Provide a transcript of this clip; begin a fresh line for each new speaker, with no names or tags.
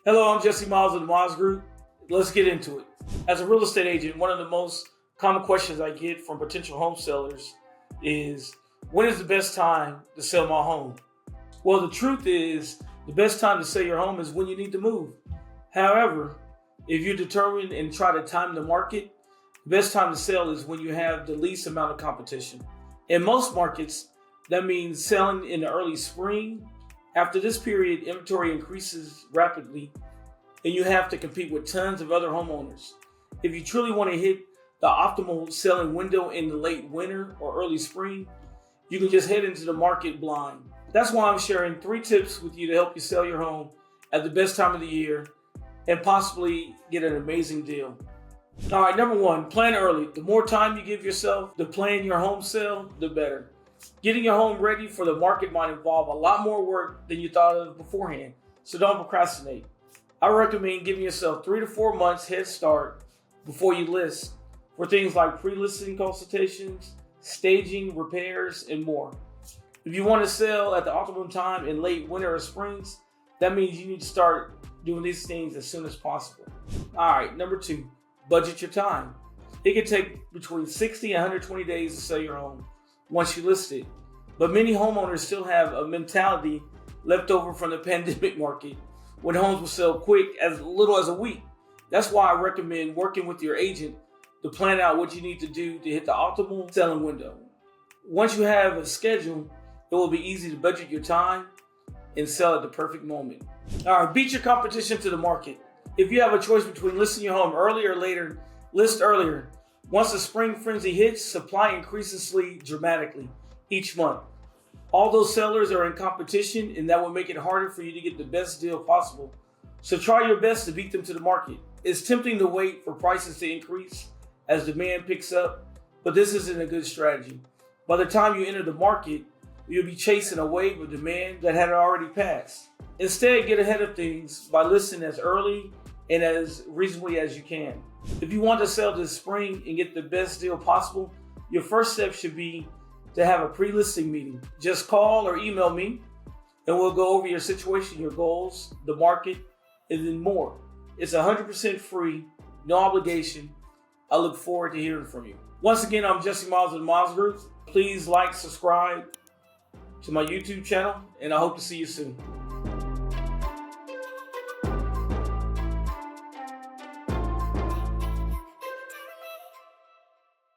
Hello, I'm Myles of the Myles Group. Let's get into it. As a real estate agent, one of the most common questions I get from potential home sellers is, when is the best time to sell my home? Well, the truth is, the best time to sell your home is when you need to move. However, if you're determined and try to time the market, the best time to sell is when you have the least amount of competition. In most markets, that means selling in the early spring. After this period, inventory increases rapidly and you have to compete with tons of other homeowners. If you truly want to hit the optimal selling window in the late winter or early spring, you can just head into the market blind. That's why I'm sharing 3 tips with you to help you sell your home at the best time of the year and possibly get an amazing deal. All right, number 1, plan early. The more time you give yourself to plan your home sale, the better. Getting your home ready for the market might involve a lot more work than you thought of beforehand, so don't procrastinate. I recommend giving yourself 3 to 4 months head start before you list for things like pre-listing consultations, staging, repairs, and more. If you want to sell at the optimum time in late winter or springs, that means you need to start doing these things as soon as possible. All right, number 2, budget your time. It can take between 60 and 120 days to sell your home once you list it. But many homeowners still have a mentality left over from the pandemic market when homes will sell quick as little as a week. That's why I recommend working with your agent to plan out what you need to do to hit the optimal selling window. Once you have a schedule, it will be easy to budget your time and sell at the perfect moment. All right, beat your competition to the market. If you have a choice between listing your home earlier or later, list earlier. Once the spring frenzy hits, supply increases dramatically each month. All those sellers are in competition, and that will make it harder for you to get the best deal possible. So try your best to beat them to the market. It's tempting to wait for prices to increase as demand picks up, but this isn't a good strategy. By the time you enter the market, you'll be chasing a wave of demand that had already passed. Instead, get ahead of things by listing as early and as reasonably as you can. If you want to sell this spring and get the best deal possible, your first step should be to have a pre-listing meeting. Just call or email me and we'll go over your situation, your goals, the market, and then more. It's 100% free, no obligation. I look forward to hearing from you. Once again, I'm Myles of the Myles Group. Please like, subscribe to my YouTube channel, and I hope to see you soon.